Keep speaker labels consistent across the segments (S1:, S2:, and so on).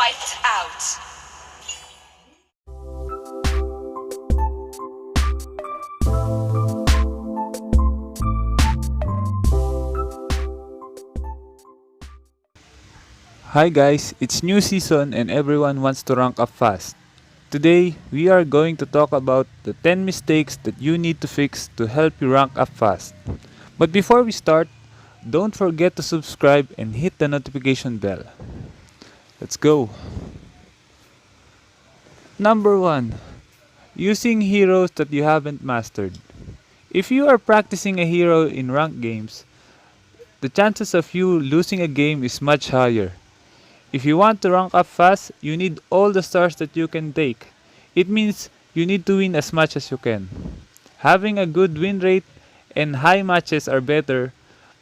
S1: wiped out.
S2: Hi guys, it's new season and everyone wants to rank up fast. Today, we are going to talk about the 10 mistakes that you need to fix to help you rank up fast. But before we start, don't forget to subscribe and hit the notification bell. Let's go! Number 1. Using heroes that you haven't mastered. If you are practicing a hero in ranked games, the chances of you losing a game is much higher. If you want to rank up fast, you need all the stars that you can take. It means you need to win as much as you can. Having a good win rate and high matches are better,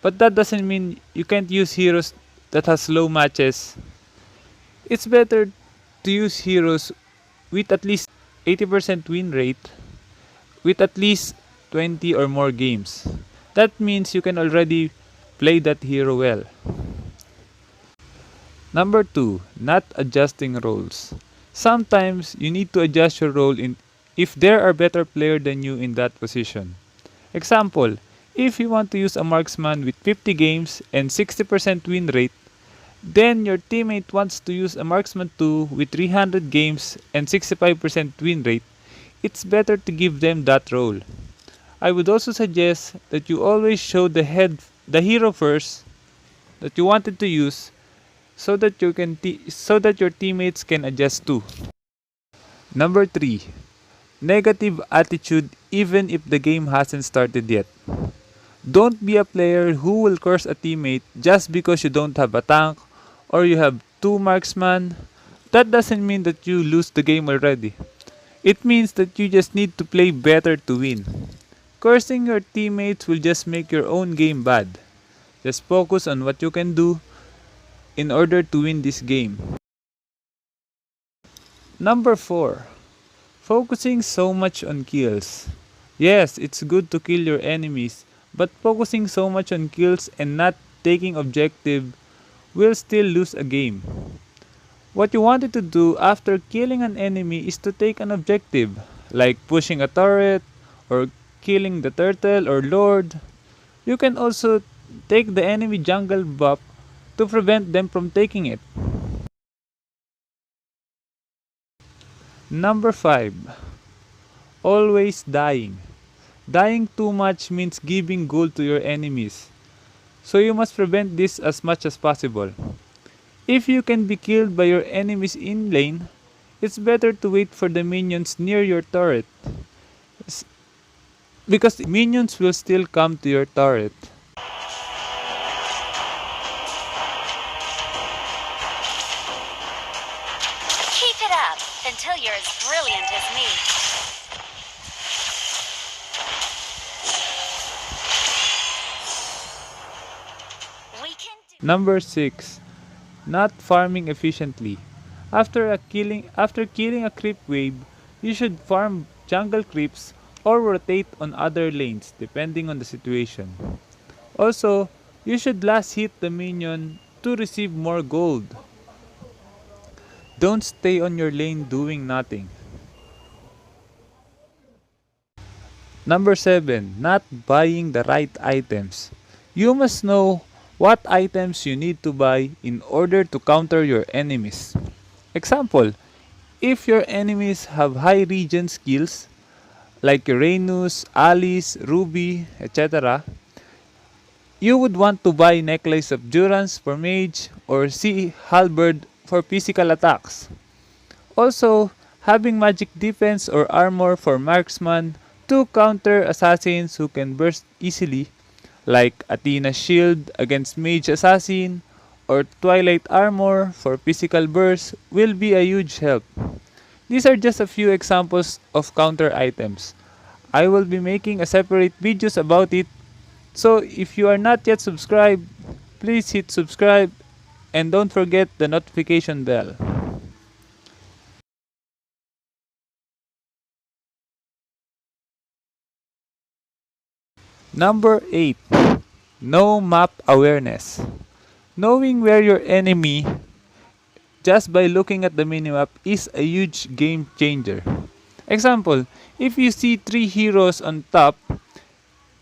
S2: but that doesn't mean you can't use heroes that has low matches. It's better to use heroes with at least 80% win rate with at least 20 or more games. That means you can already play that hero well. Number 2, not adjusting roles. Sometimes you need to adjust your role if there are better players than you in that position. Example, if you want to use a marksman with 50 games and 60% win rate, then your teammate wants to use a marksman too with 300 games and 65% win rate, it's better to give them that role. I would also suggest that you always show the hero first that you wanted to use so that your teammates can adjust too. Number 3, negative attitude even if the game hasn't started yet. Don't be a player who will curse a teammate just because you don't have a tank or you have 2 marksmen. That doesn't mean that you lose the game already. It means that you just need to play better to win. Cursing your teammates will just make your own game bad. Just focus on what you can do in order to win this game. Number 4. Focusing so much on kills. Yes, it's good to kill your enemies, but focusing so much on kills and not taking objective will still lose a game. What you wanted to do after killing an enemy is to take an objective, like pushing a turret or killing the turtle or lord. You can also take the enemy jungle buff to prevent them from taking it. Number 5. Always dying. Dying too much means giving gold to your enemies, so you must prevent this as much as possible. If you can be killed by your enemies in lane, it's better to wait for the minions near your turret, because minions will still come to your turret.
S1: Keep it up until you're as brilliant as me.
S2: Number 6. Not farming efficiently. After killing a creep wave, you should farm jungle creeps or rotate on other lanes depending on the situation. Also, you should last hit the minion to receive more gold. Don't stay on your lane doing nothing. Number 7. Not buying the right items. You must know what items you need to buy in order to counter your enemies. Example, if your enemies have high regen skills like Uranus, Alice, Ruby, etc., you would want to buy Necklace of Durance for mage or Sea Halberd for physical attacks. Also, having magic defense or armor for marksman to counter assassins who can burst easily, like Athena's shield against mage assassin or Twilight armor for physical burst, will be a huge help. These are just a few examples of counter items. I will be making a separate videos about it, so if you are not yet subscribed, please hit subscribe and don't forget the notification bell. Number 8. No map awareness. Knowing where your enemy just by looking at the minimap is a huge game changer. Example, if you see 3 heroes on top,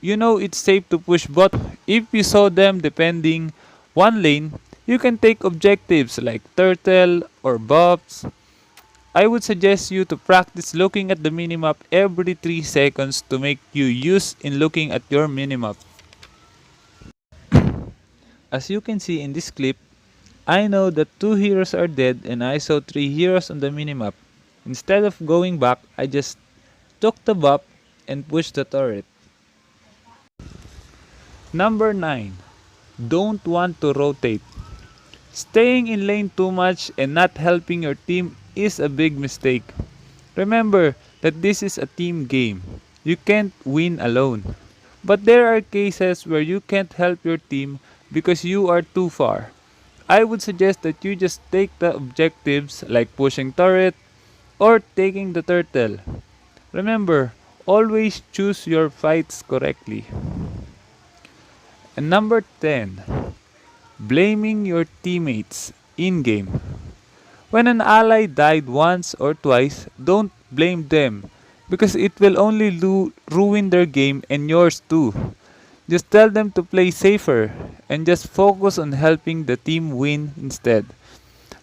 S2: you know it's safe to push bot. If you saw them defending one lane, you can take objectives like turtle or buffs. I would suggest you to practice looking at the minimap every 3 seconds to make you use in looking at your minimap. As you can see in this clip, I know that 2 heroes are dead and I saw 3 heroes on the minimap. Instead of going back, I just took the buff and pushed the turret. Number 9. Don't want to rotate. Staying in lane too much and not helping your team is a big mistake. Remember that this is a team game. You can't win alone. But there are cases where you can't help your team because you are too far. I would suggest that you just take the objectives like pushing turret or taking the turtle. Remember, always choose your fights correctly. And number 10. Blaming your teammates in-game. When an ally died once or twice, don't blame them because it will only ruin their game and yours too. Just tell them to play safer and just focus on helping the team win instead.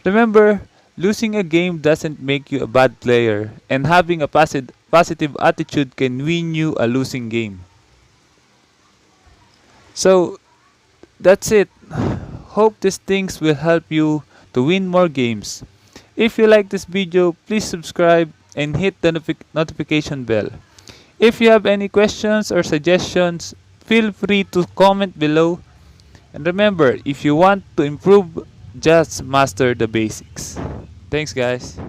S2: Remember, losing a game doesn't make you a bad player, and having a positive attitude can win you a losing game. So, that's it. Hope these things will help you to win more games. If you like this video, please subscribe and hit the notification bell. If you have any questions or suggestions, feel free to comment below. And remember, if you want to improve, just master the basics. Thanks guys.